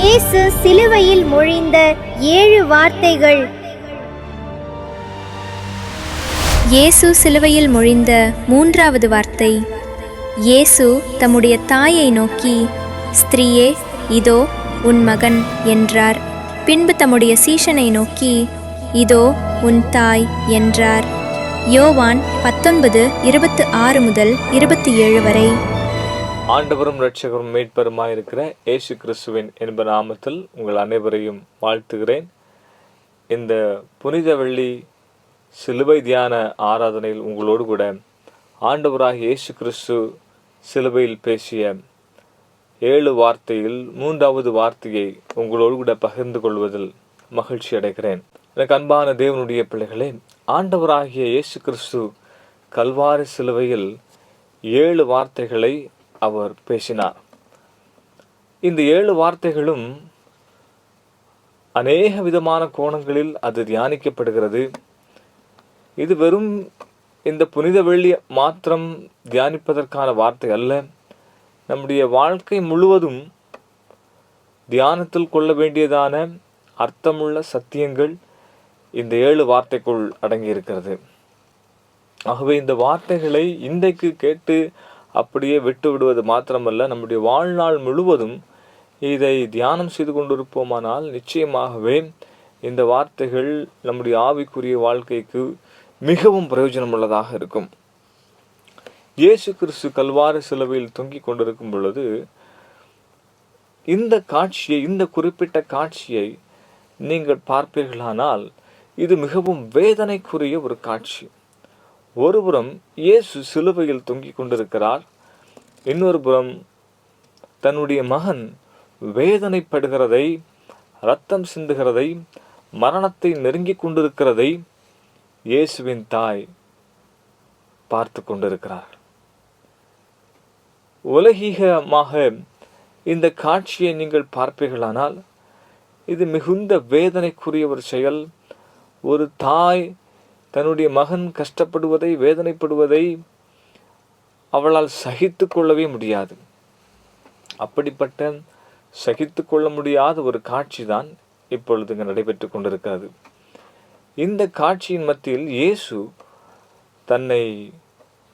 இயேசு சிலுவையில் மொழிந்த 7 வார்த்தைகள். இயேசு சிலுவையில் மொழிந்த 3வது வார்த்தை. இயேசு தம்முடைய தாயை நோக்கி, ஸ்திரீயே, இதோ உன் மகன் என்றார். பின்பு தம்முடைய சீஷனை நோக்கி, இதோ உன் தாய் என்றார். யோவான் 19:26 முதல் 27 வரை. ஆண்டவரும் இரட்சகரும் மீட்பருமாயிருக்கிற இயேசு கிறிஸ்துவின் என்ப நாமத்தில் உங்கள் அனைவரையும் வாழ்த்துகிறேன். இந்த புனித வெள்ளி சிலுவை தியான ஆராதனையில் உங்களோடு கூட ஆண்டவராகிய இயேசு கிறிஸ்து சிலுவையில் பேசிய 7 வார்த்தையில் 3வது வார்த்தையை உங்களோடு கூட பகிர்ந்து கொள்வதில் மகிழ்ச்சி அடைகிறேன். எனக்கு அன்பான தேவனுடைய பிள்ளைகளே, ஆண்டவராகிய இயேசு கிறிஸ்து கல்வாரி சிலுவையில் 7 வார்த்தைகளை அவர் பேசினார். இந்த 7 வார்த்தைகளும் அநேக விதமான கோணங்களில் அது தியானிக்கப்படுகிறது. இது வெறும் இந்த புனித வெள்ளி மாத்திரம் தியானிப்பதற்கான வார்த்தை அல்ல. நம்முடைய வாழ்க்கை முழுவதும் தியானத்தில் கொள்ள வேண்டியதான அர்த்தமுள்ள சத்தியங்கள் இந்த 7 வார்த்தைக்குள் அடங்கியிருக்கிறது. ஆகவே இந்த வார்த்தைகளை இன்றைக்கு கேட்டு அப்படியே விட்டு விடுவது மாத்திரமல்ல, நம்முடைய வாழ்நாள் முழுவதும் இதை தியானம் செய்து கொண்டிருப்போமானால் நிச்சயமாகவே இந்த வார்த்தைகள் நம்முடைய ஆவிக்குரிய வாழ்க்கைக்கு மிகவும் பிரயோஜனமுள்ளதாக இருக்கும். இயேசு கிறிஸ்து கல்வாரி சிலுவையில் தொங்கிக் கொண்டிருக்கும் பொழுது இந்த காட்சியை, இந்த குறிப்பிட்ட காட்சியை நீங்கள் பார்ப்பீர்களானால் இது மிகவும் வேதனைக்குரிய ஒரு காட்சி. ஒருபுறம் இயேசு சிலுவையில் தொங்கிக் கொண்டிருக்கிறார், இன்னொரு புறம் தன்னுடைய மகன் வேதனைப்படுகிறதை, இரத்தம் சிந்துகிறதை, மரணத்தை நெருங்கிக் கொண்டிருக்கிறதை இயேசுவின் தாய் பார்த்து கொண்டிருக்கிறார். உலகீகமாக இந்த காட்சியை நீங்கள் பார்ப்பீர்களானால் இது மிகுந்த வேதனைக்குரிய ஒரு செயல். ஒரு தாய் தன்னுடைய மகன் கஷ்டப்படுவதை, வேதனைப்படுவதை அவளால் சகித்து கொள்ளவே முடியாது. அப்படிப்பட்ட சகித்து கொள்ள முடியாத ஒரு காட்சி தான் இப்பொழுது இங்கு நடைபெற்று கொண்டிருக்கிறது. இந்த காட்சியின் மத்தியில் இயேசு தன்னை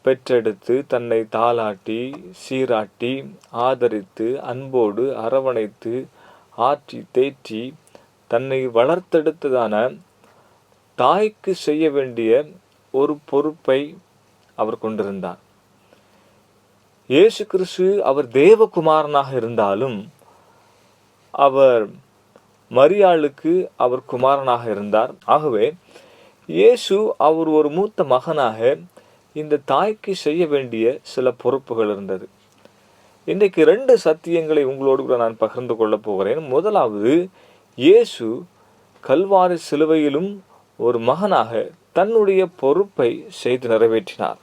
பெற்றெடுத்து, தன்னை தாலாட்டி, சீராட்டி, ஆதரித்து, அன்போடு அரவணைத்து, ஆற்றி தேற்றி தன்னை வளர்த்தெடுத்ததான தாய்க்கு செய்ய வேண்டிய ஒரு பொறுப்பை அவர் கொண்டிருந்தார். இயேசு கிறிஸ்து அவர் தேவகுமாரனாக இருந்தாலும் அவர் மரியாளுக்கு அவர் குமாரனாக இருந்தார். ஆகவே இயேசு அவர் ஒரு மூத்த மகனாக இந்த தாய்க்கு செய்ய வேண்டிய சில பொறுப்புகள் இருந்தது. இன்றைக்கு 2 சத்தியங்களை உங்களோடு கூட நான் பகிர்ந்து கொள்ளப் போகிறேன். முதலாவது, இயேசு கல்வாரி சிலுவையிலும் ஒரு மகனாக தன்னுடைய பொறுப்பை செய்து நிறைவேற்றினார்.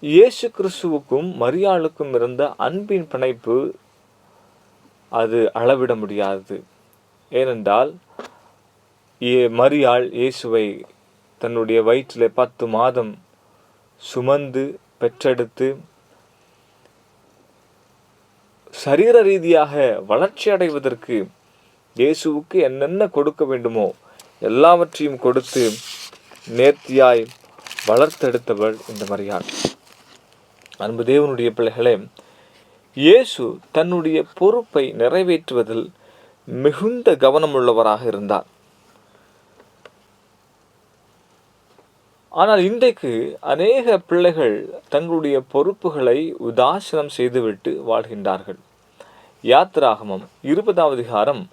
இயேசு கிறிஸ்துவுக்கும் மரியாளுக்கும் இருந்த அன்பின் பிணைப்பு அது அளவிட முடியாதது. ஏனென்றால் மரியாள் இயேசுவை தன்னுடைய வயிற்றிலே 10 மாதம் சுமந்து பெற்றெடுத்து சரீர ரீதியாக வளர்ச்சி அடைவதற்கு இயேசுவுக்கு என்னென்ன கொடுக்க வேண்டுமோ எல்லாவற்றையும் கொடுத்து நேர்த்தியாய் வளர்த்தெடுத்தவள் இந்த மரியாள். அன்பு தேவனுடைய பிள்ளைகளே, இயேசு தன்னுடைய பொறுப்பை நிறைவேற்றுவதில் மிகுந்த கவனமுள்ளவராக இருந்தார். ஆனால் இன்றைக்கு அநேக பிள்ளைகள் தங்களுடைய பொறுப்புகளை உதாசீனம் செய்துவிட்டு வாழ்கின்றார்கள். யாத்திராகமம் 20வது அதிகாரம்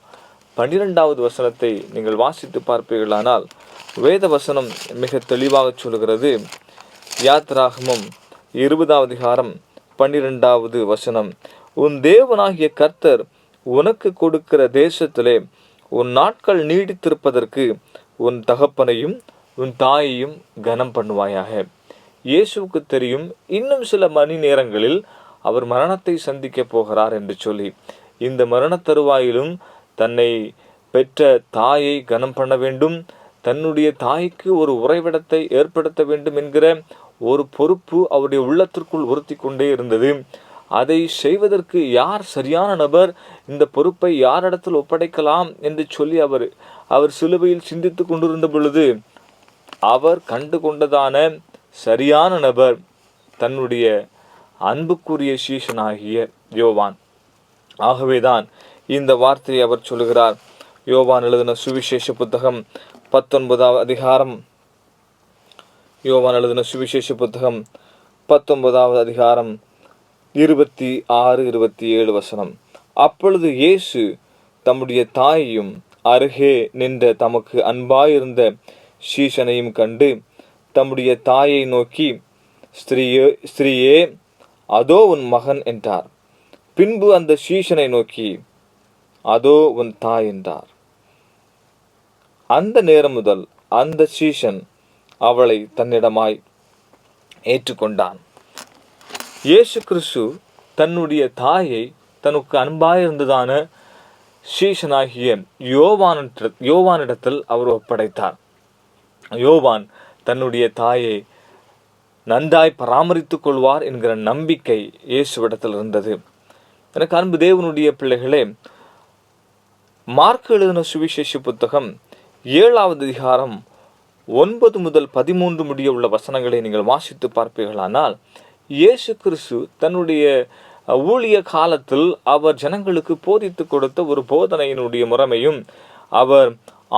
12வது வசனத்தை நீங்கள் வாசித்து பார்ப்பீர்களானால் வேத வசனம் மிக தெளிவாக சொல்கிறது. யாத்திராகமம் 20வது அதிகாரம் 12வது வசனம், உன் தேவனாகிய கர்த்தர் உனக்கு கொடுக்கிற தேசத்திலே உன் நாட்கள் நீடித்திருப்பதற்கு உன் தகப்பனையும் உன் தாயையும் கனம் பண்ணுவாயாக. இயேசுவுக்கு தெரியும் இன்னும் சில மணி நேரங்களில் அவர் மரணத்தை சந்திக்க போகிறார் என்று சொல்லி, இந்த மரண தருவாயிலும் தன்னை பெற்ற தாயை கனம் பண்ண வேண்டும், தன்னுடைய தாய்க்கு ஒரு உறைவிடத்தை ஏற்படுத்த வேண்டும் என்கிற ஒரு பொறுப்பு அவருடைய உள்ளத்திற்குள் உறுத்தி கொண்டே இருந்தது. அதை செய்வதற்கு யார் சரியான நபர், இந்த பொறுப்பை யாரிடத்தில் ஒப்படைக்கலாம் என்று சொல்லி அவர் சிலுவையில் சிந்தித்து கொண்டிருந்த பொழுது அவர் கண்டு கொண்டதான சரியான நபர் தன்னுடைய அன்புக்குரிய சீஷனாகிய யோவான். ஆகவேதான் இந்த வார்த்தையை அவர் சொல்லுகிறார். யோவான் எழுதின சுவிசேஷ புத்தகம் 19வது அதிகாரம், யோவான் எழுதின சுவிசேஷ புத்தகம் 19வது அதிகாரம் 26-27 வசனம். அப்பொழுது இயேசு தம்முடைய தாயையும் அருகே நின்ற தமக்கு அன்பாயிருந்த சீஷனையும் கண்டு தம்முடைய தாயை நோக்கி, ஸ்திரீயே அதோ உன் மகன் என்றார். பின்பு அந்த சீஷனை நோக்கி, அதோ உன் தாய் என்றார். அந்த நேரம் முதல் அந்த சீஷன் அவளை தன்னிடமாய் ஏற்றுக்கொண்டான். இயேசு கிறிஸ்து தன்னுடைய தாயை தனக்கு அன்பாயிருந்ததான சீஷனாகிய யோவானிடத்தில் அவர் ஒப்படைத்தார். யோவான் தன்னுடைய தாயை நன்றாய் பராமரித்துக் கொள்வார் என்கிற நம்பிக்கை இயேசுவிடத்தில் இருந்தது. எனக்கு அன்பு தேவனுடைய பிள்ளைகளே, மார்க் எழுதின சுவிசேஷ புத்தகம் 7வது அதிகாரம் 9 முதல் 13 முடிய உள்ள வசனங்களை நீங்கள் வாசித்து பார்ப்பீர்களானால், இயேசு கிறிஸ்து தன்னுடைய ஊழிய காலத்தில் அவர் ஜனங்களுக்கு போதித்து கொடுத்த ஒரு போதனையினுடைய முறைமையும், அவர்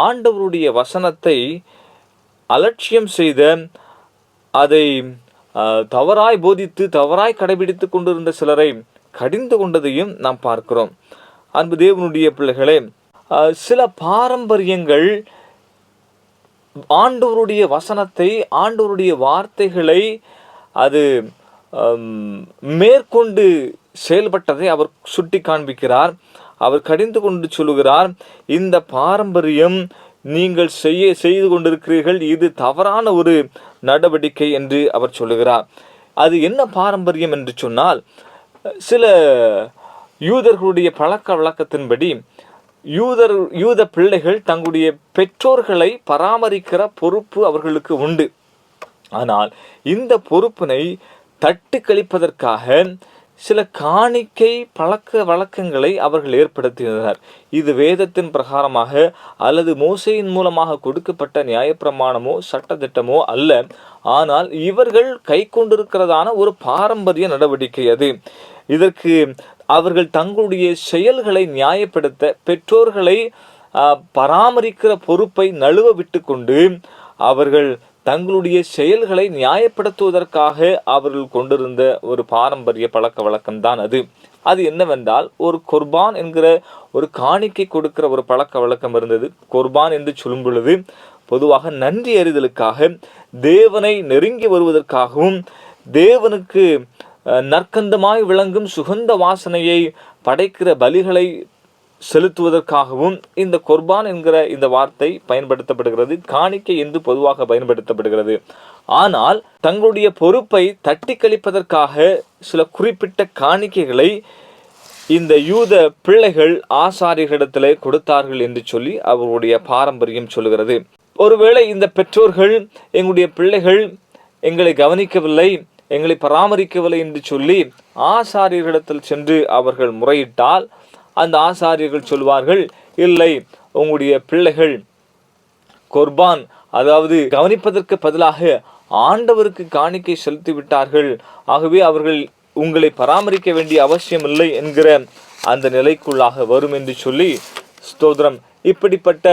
ஆண்டவருடைய வசனத்தை அலட்சியம் செய்த, அதை தவறாய் போதித்து தவறாய் கடைபிடித்து கொண்டிருந்த சிலரை கடிந்து கொண்டதையும் நாம் பார்க்கிறோம். அன்பு தேவனுடைய பிள்ளைகளே, சில பாரம்பரியங்கள் ஆண்டவருடைய வசனத்தை, ஆண்டவருடைய வார்த்தைகளை அது மேற்கொண்டு செயல்பட்டதை அவர் சுட்டி காண்பிக்கிறார். அவர் கடிந்து கொண்டு சொல்லுகிறார், இந்த பாரம்பரியம் நீங்கள் செய்து கொண்டிருக்கிறீர்கள், இது தவறான ஒரு நடவடிக்கை என்று அவர் சொல்லுகிறார். அது என்ன பாரம்பரியம் என்று சொன்னால், சில யூதர்களுடைய பழக்க வழக்கத்தின்படி யூத பிள்ளைகள் தங்களுடைய பெற்றோர்களை பராமரிக்கிற பொறுப்பு அவர்களுக்கு உண்டு. ஆனால் இந்த பொறுப்பினை தட்டி கழிப்பதற்காக சில காணிக்கை பழக்க வழக்கங்களை அவர்கள் ஏற்படுத்தினர். இது வேதத்தின் பிரகாரமாக அல்லது மோசையின் மூலமாக கொடுக்கப்பட்ட நியாயப்பிரமாணமோ சட்டத்திட்டமோ அல்ல. ஆனால் இவர்கள் கை கொண்டிருக்கிறதான ஒரு பாரம்பரிய நடவடிக்கை அது. இதற்கு அவர்கள் தங்களுடைய செயல்களை நியாயப்படுத்த, பெற்றோர்களை பராமரிக்கிற பொறுப்பை நழுவ விட்டு கொண்டு அவர்கள் தங்களுடைய செயல்களை நியாயப்படுத்துவதற்காக அவர்கள் கொண்டிருந்த ஒரு பாரம்பரிய பழக்க வழக்கம்தான் அது. அது என்னவென்றால், ஒரு குர்பான் என்கிற ஒரு காணிக்கை கொடுக்கிற ஒரு பழக்க வழக்கம் இருந்தது. குர்பான் என்று சொல்லும் பொழுது பொதுவாக நன்றி அறிதலுக்காக, தேவனை நெருங்கி வருவதற்காகவும், தேவனுக்கு நற்கந்தமாய் விளங்கும் சுகந்த வாசனையை படைக்கிற பலிகளை செலுத்துவதற்காகவும் இந்த குர்பான் என்கிற இந்த வார்த்தை பயன்படுத்தப்படுகிறது. காணிக்கை என்று பொதுவாக பயன்படுத்தப்படுகிறது. ஆனால் தங்களுடைய பொறுப்பை தட்டி கழிப்பதற்காக சில குறிப்பிட்ட காணிக்கைகளை இந்த யூத பிள்ளைகள் ஆசாரியர்களிடத்திலே கொடுத்தார்கள் என்று சொல்லி அவருடைய பாரம்பரியம் சொல்லுகிறது. ஒருவேளை இந்த பெற்றோர்கள் எங்களுடைய பிள்ளைகள் எங்களை கவனிக்கவில்லை, எங்களை பராமரிக்கவில்லை என்று சொல்லி ஆசாரியர்களிடத்தில் சென்று அவர்கள் முறையிட்டால், அந்த ஆசாரியர்கள் சொல்வார்கள், இல்லை, உங்களுடைய பிள்ளைகள் குர்பான், அதாவது கவனிப்பதற்கு பதிலாக ஆண்டவருக்கு காணிக்கை செலுத்தி விட்டார்கள், ஆகவே அவர்கள் உங்களை பராமரிக்க வேண்டிய அவசியம் இல்லை என்கிற அந்த நிலைக்குள்ளாக வரும் என்று சொல்லி, ஸ்தோத்திரம், இப்படிப்பட்ட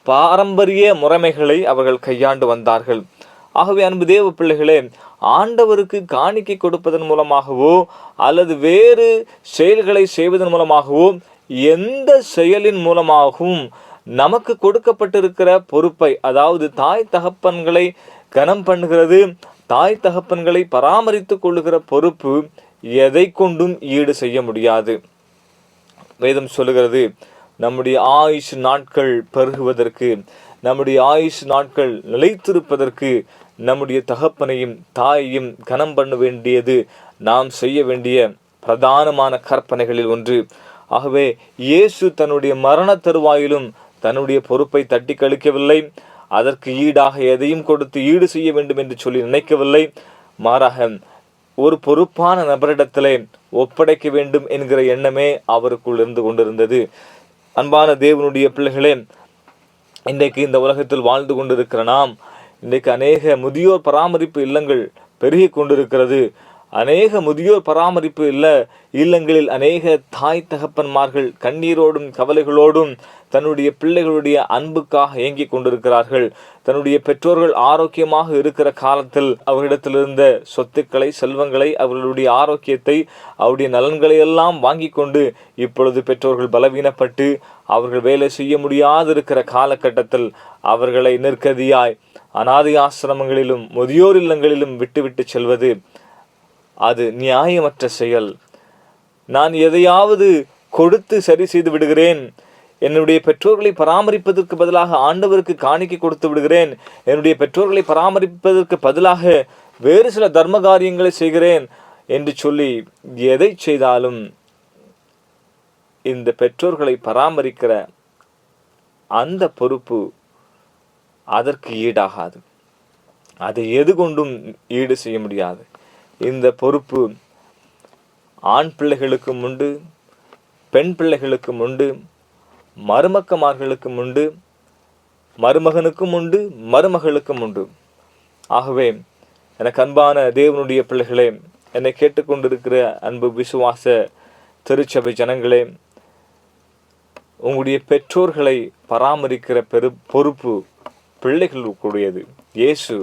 பாரம்பரிய முறைமைகளை அவர்கள் கையாண்டு வந்தார்கள். ஆகவே அன்பு தேவ பிள்ளைகளே, ஆண்டவருக்கு காணிக்கை கொடுப்பதன் மூலமாகவோ அல்லது வேறு செயல்களை செய்வதன் மூலமாகவோ, எந்த செயலின் மூலமாகவும் நமக்கு கொடுக்கப்பட்டிருக்கிற பொறுப்பை, அதாவது தாய் தகப்பன்களை கனம் பண்ணுகிறது, தாய் தகப்பன்களை பராமரித்து கொள்ளுகிற பொறுப்பு எதை கொண்டும் ஈடு செய்ய முடியாது. வேதம் சொல்லுகிறது, நம்முடைய ஆயுசு நாட்கள் பெருகுவதற்கு, நம்முடைய ஆயுசு நாட்கள் நிலைத்திருப்பதற்கு நம்முடைய தகப்பனையும் தாயையும் கனம் பண்ண வேண்டியது நாம் செய்ய வேண்டிய பிரதானமான கற்பனைகளில் ஒன்று. ஆகவே இயேசு தன்னுடைய மரண தருவாயிலும் தன்னுடைய பொறுப்பை தட்டி கழிக்கவில்லை. அதற்கு ஈடாக எதையும் கொடுத்து ஈடு செய்ய வேண்டும் என்று சொல்லி நினைக்கவில்லை. மாறாக ஒரு பொறுப்பான நபரிடத்திலே ஒப்படைக்க வேண்டும் என்கிற எண்ணமே அவருக்குள் இருந்து கொண்டிருந்தது. அன்பான தேவனுடைய பிள்ளைகளே, இன்றைக்கு இந்த உலகத்தில் வாழ்ந்து கொண்டிருக்கிற நாம், இன்றைக்கு அநேக முதியோர் பராமரிப்பு இல்லங்கள் பெருகி கொண்டிருக்கிறது. அநேக முதியோர் பராமரிப்பு இல்லங்களில் அநேக தாய் தகப்பன்மார்கள் கண்ணீரோடும் கவலைகளோடும் தன்னுடைய பிள்ளைகளுடைய அன்புக்காக ஏங்கி கொண்டிருக்கிறார்கள். தன்னுடைய பெற்றோர்கள் ஆரோக்கியமாக இருக்கிற காலத்தில் அவர்களிடத்தில் இருந்த சொத்துக்களை, செல்வங்களை, அவர்களுடைய ஆரோக்கியத்தை, அவருடைய நலன்களை எல்லாம் வாங்கி கொண்டு இப்பொழுது பெற்றோர்கள் பலவீனப்பட்டு அவர்கள் வேலை செய்ய முடியாது இருக்கிற காலகட்டத்தில் அவர்களை நிற்கதியாய் அநாதை ஆசிரமங்களிலும் முதியோர் இல்லங்களிலும் விட்டுவிட்டு செல்வது அது நியாயமற்ற செயல். நான் எதையாவது கொடுத்து சரி செய்து விடுகிறேன், என்னுடைய பெற்றோர்களை பராமரிப்பதற்கு பதிலாக ஆண்டவருக்கு காணிக்கை கொடுத்து விடுகிறேன், என்னுடைய பெற்றோர்களை பராமரிப்பதற்கு பதிலாக வேறு சில தர்ம காரியங்களை செய்கிறேன் என்று சொல்லி எதை செய்தாலும் இந்த பெற்றோர்களை பராமரிக்கிற அந்த பொறுப்பு அதற்கு ஈடாகாது. அதை எது கொண்டும் ஈடு செய்ய முடியாது. இந்த பொறுப்பு ஆண் பிள்ளைகளுக்கும் உண்டு, பெண் பிள்ளைகளுக்கும் உண்டு, மருமக்கமார்களுக்கும் உண்டு, மருமகனுக்கும் உண்டு, மருமகளுக்கும் உண்டு. ஆகவே எனக்கு அன்பான தேவனுடைய பிள்ளைகளே, என்னை கேட்டுக்கொண்டிருக்கிற அன்பு விசுவாச திருச்சபை ஜனங்களே, உங்களுடைய பெற்றோர்களை பராமரிக்கிற பொறுப்பு பிள்ளைகளுக்குடையது. இயேசு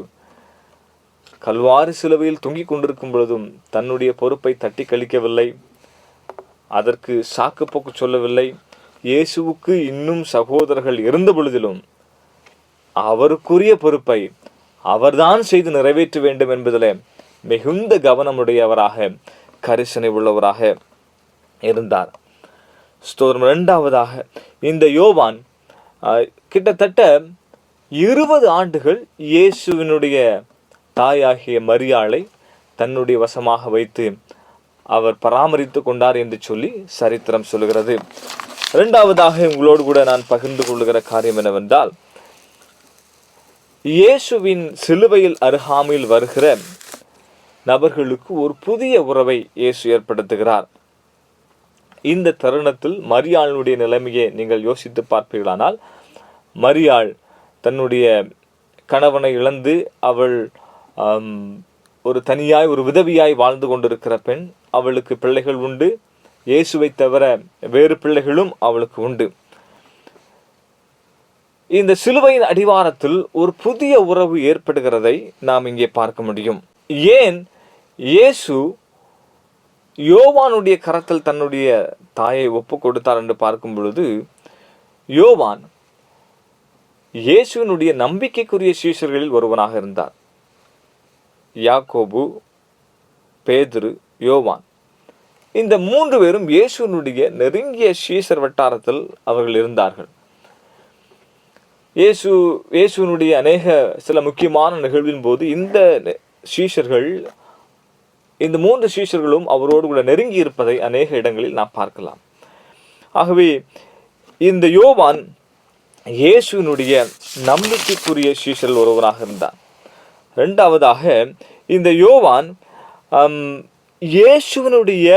கல்வாரி சிலுவையில் தொங்கிக் கொண்டிருக்கும் பொழுதும் தன்னுடைய பொறுப்பை தட்டி கழிக்கவில்லை, அதற்கு சாக்கு போக்கு சொல்லவில்லை. இயேசுவுக்கு இன்னும் சகோதரர்கள் இருந்த பொழுதிலும் அவருக்குரிய பொறுப்பை அவர்தான் செய்து நிறைவேற்ற வேண்டும் என்பதில் மிகுந்த கவனமுடையவராக, கரிசனை உள்ளவராக இருந்தார். ஸ்தோத்திரம். இரண்டாவதாக, இந்த யோவான் கிட்டத்தட்ட 20 ஆண்டுகள் இயேசுவினுடைய தாயாகிய மரியாளை தன்னுடைய வசமாக வைத்து அவர் பராமரித்து கொண்டார் என்று சொல்லி சரித்திரம் சொல்லுகிறது. இரண்டாவதாக உங்களோடு கூட நான் பகிர்ந்து கொள்ளுகிற காரியம் என்னவென்றால், இயேசுவின் சிலுவையில் அருகாமையில் வருகிற நபர்களுக்கு ஒரு புதிய உறவை இயேசு ஏற்படுத்துகிறார். இந்த தருணத்தில் மரியாளுடைய நிலைமையை நீங்கள் யோசித்து பார்ப்பீர்களானால், மரியாள் தன்னுடைய கணவனை இழந்து அவள் ஒரு தனியாய் ஒரு விதவியாய் வாழ்ந்து கொண்டிருக்கிற பெண். அவளுக்கு பிள்ளைகள் உண்டு, இயேசுவை தவிர வேறு பிள்ளைகளும் அவளுக்கு உண்டு. இந்த சிலுவையின் அடிவாரத்தில் ஒரு புதிய உறவு ஏற்படுகிறதை நாம் இங்கே பார்க்க முடியும். ஏன் இயேசு யோவானுடைய கரத்தில் தன்னுடைய தாயை ஒப்பு கொடுத்தார் என்று பார்க்கும் பொழுது, யோவான் இயேசுவினுடைய நம்பிக்கைக்குரிய சீஷர்களில் ஒருவனாக இருந்தார். யாக்கோபு, பேதுரு, யோவான், இந்த 3 பேரும் இயேசுவினுடைய நெருங்கிய சீஷர் வட்டாரத்தில் அவர்கள் இருந்தார்கள். இயேசுவினுடைய அநேக சில முக்கியமான நிகழ்வின் போது இந்த சீஷர்கள், இந்த 3 சீஷர்களும் அவரோடு கூட நெருங்கி இருப்பதை அநேக இடங்களில் நாம் பார்க்கலாம். ஆகவே இந்த யோவான் இயேசுவினுடைய நம்பிக்கைக்குரிய சீஷர்கள் ஒருவராக இருந்தார். இரண்டாவதாக, இந்த யோவான் இயேசுவினுடைய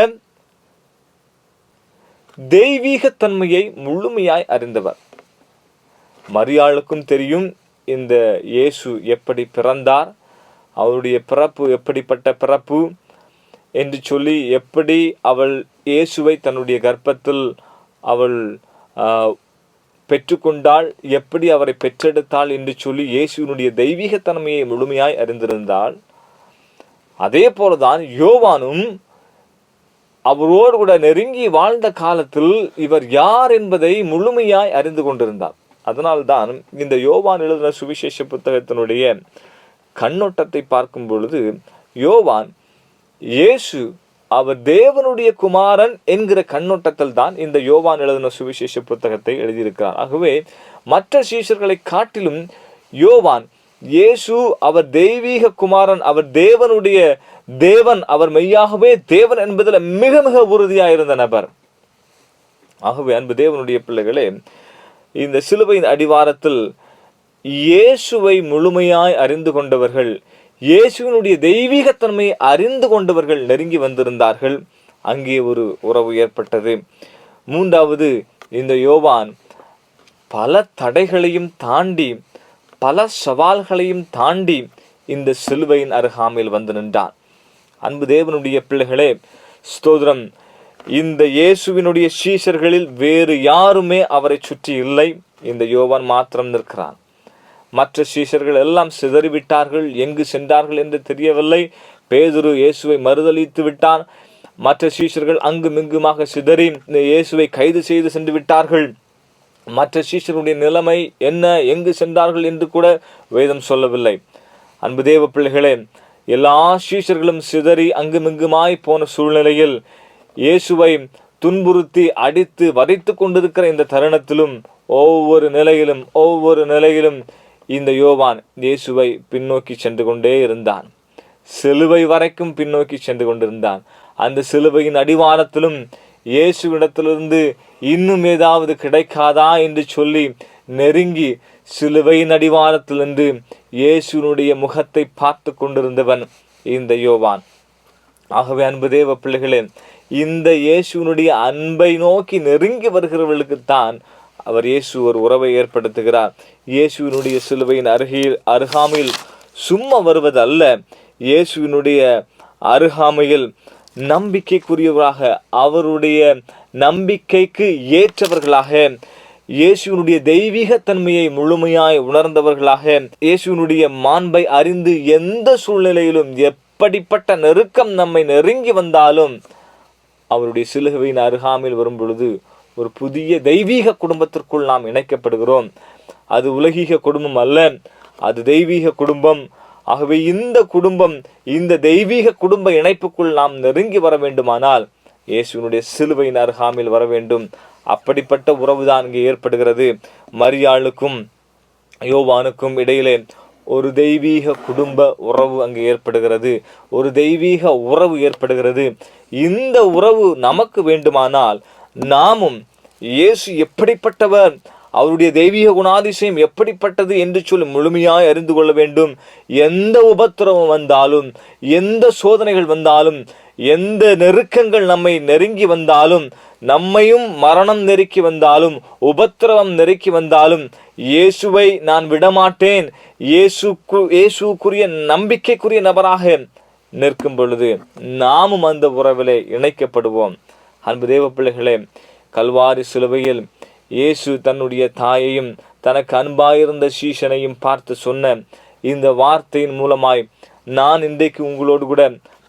தெய்வீகத்தன்மையை முழுமையாய் அறிந்தவர். மரியாளுக்கும் தெரியும் இந்த இயேசு எப்படி பிறந்தார், அவருடைய பிறப்பு எப்படிப்பட்ட பிறப்பு என்று சொல்லி, எப்படி அவள் இயேசுவை தன்னுடைய கர்ப்பத்தில் அவள் பெற்றுக்கொண்டாள், எப்படி அவரை பெற்றெடுத்தாள் என்று சொல்லி இயேசுவினுடைய தெய்வீகத்தன்மையை முழுமையாய் அறிந்திருந்தாள். அதே போலதான் யோவானும் அவரோடு கூட நெருங்கி வாழ்ந்த காலத்தில் இவர் யார் என்பதை முழுமையாய் அறிந்து கொண்டிருந்தார். அதனால்தான் இந்த யோவான் எழுதின சுவிசேஷ புத்தகத்தினுடைய கண்ணோட்டத்தை பார்க்கும் பொழுது, யோவான் இயேசு அவர் தேவனுடைய குமாரன் என்கிற கண்ணோட்டத்தில் தான் இந்த யோவான் எழுதின சுவிசேஷ புத்தகத்தை எழுதியிருக்கிறார். ஆகவே மற்ற சீஷர்களை காட்டிலும் யோவான் இயேசு அவர் தெய்வீக குமாரன், அவர் தேவனுடைய தேவன், அவர் மெய்யாகவே தேவன் என்பதில் மிக மிக உறுதியாயிருந்த நபர். ஆகவே அன்பு தேவனுடைய பிள்ளைகளே, இந்த சிலுவையின் அடிவாரத்தில் இயேசுவை முழுமையாய் அறிந்து கொண்டவர்கள், இயேசுவினுடைய தெய்வீகத்தன்மையை அறிந்து கொண்டவர்கள் நெருங்கி வந்திருந்தார்கள். அங்கே ஒரு உறவு ஏற்பட்டது. மூன்றாவது, இந்த யோவான் பல தடைகளையும் தாண்டி, பல சவால்களையும் தாண்டி இந்த சிலுவையின் அருகாமையில் வந்து நின்றான். அன்பு தேவனுடைய பிள்ளைகளே, ஸ்தோத்திரம். இந்த இயேசுவினுடைய சீஷர்களில் வேறு யாருமே அவரை சுற்றி இல்லை. இந்த யோவான் மாத்திரம் நிற்கிறான். மற்ற சீஷர்கள் எல்லாம் சிதறிவிட்டார்கள். எங்கு சென்றார்கள் என்று தெரியவில்லை. பேதுரு இயேசுவை மறுதலித்து விட்டான். மற்ற சீஷர்கள் அங்குமிங்குமாக சிதறி இயேசுவை கைது செய்து சென்று விட்டார்கள். மற்ற சீஷர்களுடைய நிலைமை என்ன, எங்கு சென்றார்கள் என்று கூட வேதம் சொல்லவில்லை. அன்பு தேவ பிள்ளைகளே, எல்லா சீஷர்களும் சிதறி அங்குமிங்குமாய் போன சூழ்நிலையில் இயேசுவை துன்புறுத்தி அடித்து வதைத்து கொண்டிருக்கிற இந்த தருணத்திலும் ஒவ்வொரு நிலையிலும் இந்த யோவான் இயேசுவை பின்னோக்கி சென்று கொண்டே இருந்தான். சிலுவை வரைக்கும் பின்னோக்கி சென்று கொண்டிருந்தான். அந்த சிலுவையின் அடிவாரத்திலும் இயேசுவிடத்திலிருந்து இன்னும் ஏதாவது கிடைக்காதா என்று சொல்லி நெருங்கி சிலுவையின் அடிவாரத்திலிருந்து இயேசுனுடைய முகத்தை பார்த்து கொண்டிருந்தவன் இந்த யோவான். ஆகவே அன்பு தேவ பிள்ளைகளே, இந்த இயேசுனுடைய அன்பை நோக்கி நெருங்கி வருகிறவர்களுக்குத்தான் அவர் இயேசு ஒரு உறவை ஏற்படுத்துகிறார். இயேசுவினுடைய சிலுவையின் அருகாமையில் சும்மா வருவது அல்ல, இயேசுவினுடைய அருகாமையில் நம்பிக்கைக்குரியவர்களாக, அவருடைய நம்பிக்கைக்கு ஏற்றவர்களாக, இயேசுவினுடைய தெய்வீக தன்மையை முழுமையாய் உணர்ந்தவர்களாக, இயேசுவினுடைய மாண்பை அறிந்து எந்த சூழ்நிலையிலும் எப்படிப்பட்ட நெருக்கம் நம்மை நெருங்கி வந்தாலும் அவருடைய சிலுவையின் அருகாமையில் வரும் பொழுது ஒரு புதிய தெய்வீக குடும்பத்திற்குள் நாம் இணைக்கப்படுகிறோம். அது உலகீக குடும்பம் அல்ல, அது தெய்வீக குடும்பம். ஆகவே இந்த குடும்பம், இந்த தெய்வீக குடும்ப இணைப்புக்குள் நாம் நெருங்கி வர வேண்டுமானால் இயேசுவினுடைய சிலுவையின் அருகாமையில் வர வேண்டும். அப்படிப்பட்ட உறவுதான் இங்கே ஏற்படுகிறது. மரியாளுக்கும் யோவானுக்கும் இடையிலே ஒரு தெய்வீக குடும்ப உறவு அங்கு ஏற்படுகிறது. ஒரு தெய்வீக உறவு ஏற்படுகிறது. இந்த உறவு நமக்கு வேண்டுமானால் நாமும் இயேசு எப்படிப்பட்டவர், அவருடைய தெய்வீக குணாதிசயம் எப்படிப்பட்டது என்று சொல்லி முழுமையாய் அறிந்து கொள்ள வேண்டும். எந்த உபத்திரவம் வந்தாலும், எந்த சோதனைகள் வந்தாலும், எந்த நெருக்கங்கள் நம்மை நெருங்கி வந்தாலும், நம்மையும் மரணம் நெருக்கி வந்தாலும், உபத்திரவம் நெருக்கி வந்தாலும், இயேசுவை நான் விடமாட்டேன், இயேசுக்குரிய நம்பிக்கைக்குரிய நபராக நிற்கும் பொழுது நாமும் அந்த உறவிலே இணைக்கப்படுவோம். அன்பு தேவ பிள்ளைகளே, கல்வாரி சிலுவையில் இயேசு தன்னுடைய தாயையும் தனக்கு அன்பாயிருந்த சீஷனையும் பார்த்து சொன்ன இந்த வார்த்தையின் மூலமாய் நான் இன்றைக்கு உங்களோடு கூட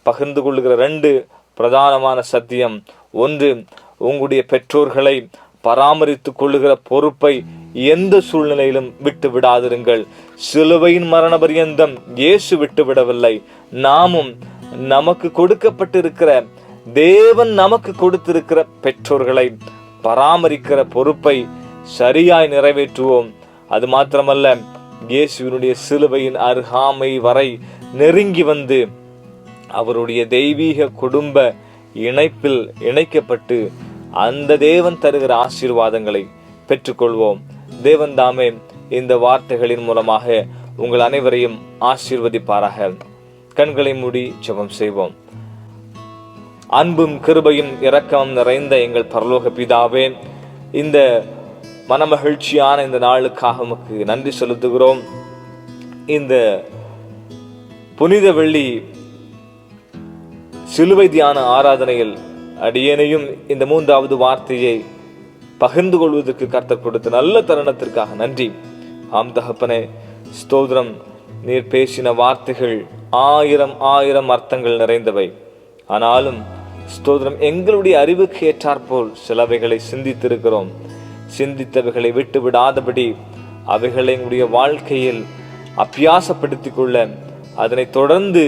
பகிர்ந்து கொள்ளுகிற 2 பிரதானமான சத்தியம். ஒன்று, உங்களுடைய பெற்றோர்களை பராமரித்து கொள்ளுகிற பொறுப்பை எந்த சூழ்நிலையிலும் விட்டு விடாதிருங்கள். சிலுவையின் மரண பரியந்தம் இயேசு விட்டு விடவில்லை. நாமும் நமக்கு கொடுக்கப்பட்டிருக்கிற, தேவன் நமக்கு கொடுத்திருக்கிற பெற்றோர்களை பராமரிக்கிற பொறுப்பை சரியாய் நிறைவேற்றுவோம். அது மாத்திரமல்ல, இயேசுவினுடைய சிலுவையின் அருகாமை வரை நெருங்கி வந்து அவருடைய தெய்வீக குடும்ப இணைப்பில் இணைக்கப்பட்டு அந்த தேவன் தருகிற ஆசீர்வாதங்களை பெற்றுக்கொள்வோம். தேவன் தாமே இந்த வார்த்தைகளின் மூலமாக உங்கள் அனைவரையும் ஆசீர்வதிப்பாராக. கண்களை மூடி ஜெபம் செய்வோம். அன்பும் கிருபையும் இரக்கமும் நிறைந்த எங்கள் பரலோக பிதாவே, இந்த மனமகிழ்ச்சியான இந்த நாளுக்காக உமக்கு நன்றி செலுத்துகிறோம். இந்த புனித வெள்ளி சிலுவை தியான ஆராதனையில் அடியேனையும் இந்த 3வது வார்த்தையை பகிர்ந்து கொள்வதற்கு கர்த்தர் கொடுத்த நல்ல தருணத்திற்காக நன்றி. ஆம் தகப்பனே, ஸ்தோத்திரம். நீர் பேசின வார்த்தைகள் 1000 அர்த்தங்கள் நிறைந்தவை. ஆனாலும் ஸ்தோத்திரம், எங்களுடைய அறிவுக்கு ஏற்றாற்போல் சிலவைகளை சிந்தித்திருக்கிறோம். சிந்தித்தவைகளை விட்டு விடாதபடி அவைகளை எங்களுடைய வாழ்க்கையில் அபியாசப்படுத்திக் கொள்ள, அதனை தொடர்ந்து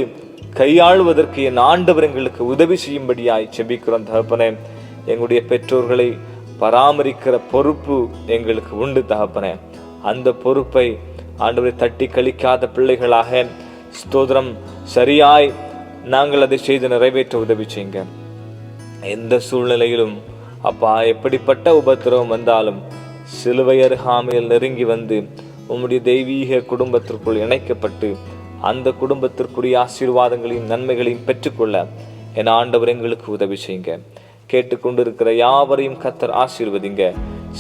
கையாளுவதற்கு என் ஆண்டவர் எங்களுக்கு உதவி செய்யும்படியாய் செபிக்கிறோம் தகப்பனே. எங்களுடைய பெற்றோர்களை பராமரிக்கிற பொறுப்பு எங்களுக்கு உண்டு தகப்பனே. அந்த பொறுப்பை ஆண்டவரை தட்டி கழிக்காத பிள்ளைகளாக ஸ்தோத்திரம் சரியாய் நாங்கள் அதை செய்து நிறைவேற்ற உதவி செய்யுங்க. எந்த சூழ்நிலையிலும் அப்பா, எப்படிப்பட்ட உபத்திரவம் வந்தாலும் சிலுவை அருகாமையில் நெருங்கி வந்து உம்முடைய தெய்வீக குடும்பத்திற்குள் இணைக்கப்பட்டு அந்த குடும்பத்திற்குரிய ஆசீர்வாதங்களையும் நன்மைகளையும் பெற்றுக்கொள்ள என் ஆண்டவர் எங்களுக்கு உதவி செய்யுங்க. கேட்டுக்கொண்டிருக்கிற யாவரையும் கர்த்தர் ஆசீர்வதிங்க.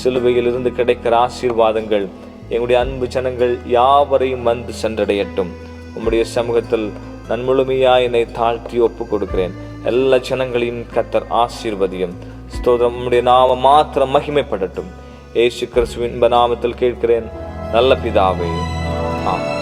சிலுவையில் இருந்து கிடைக்கிற ஆசீர்வாதங்கள் எங்களுடைய அன்பு ஜனங்கள் யாவரையும் வந்து சென்றடையட்டும். உம்முடைய சமூகத்தில் நான் முழுமையாய் என்னை தாழ்த்தி ஒப்பு கொடுக்கிறேன். எல்லா ஜனங்களையும் கர்த்தர் ஆசீர்வதியும். ஸ்தோத்திரம். உம்முடைய நாமம் மாத்திரம் மகிமைப்படட்டும். இயேசு கிறிஸ்துவின் நாமத்தில் கேட்கிறேன் நல்ல பிதாவே, ஆமென்.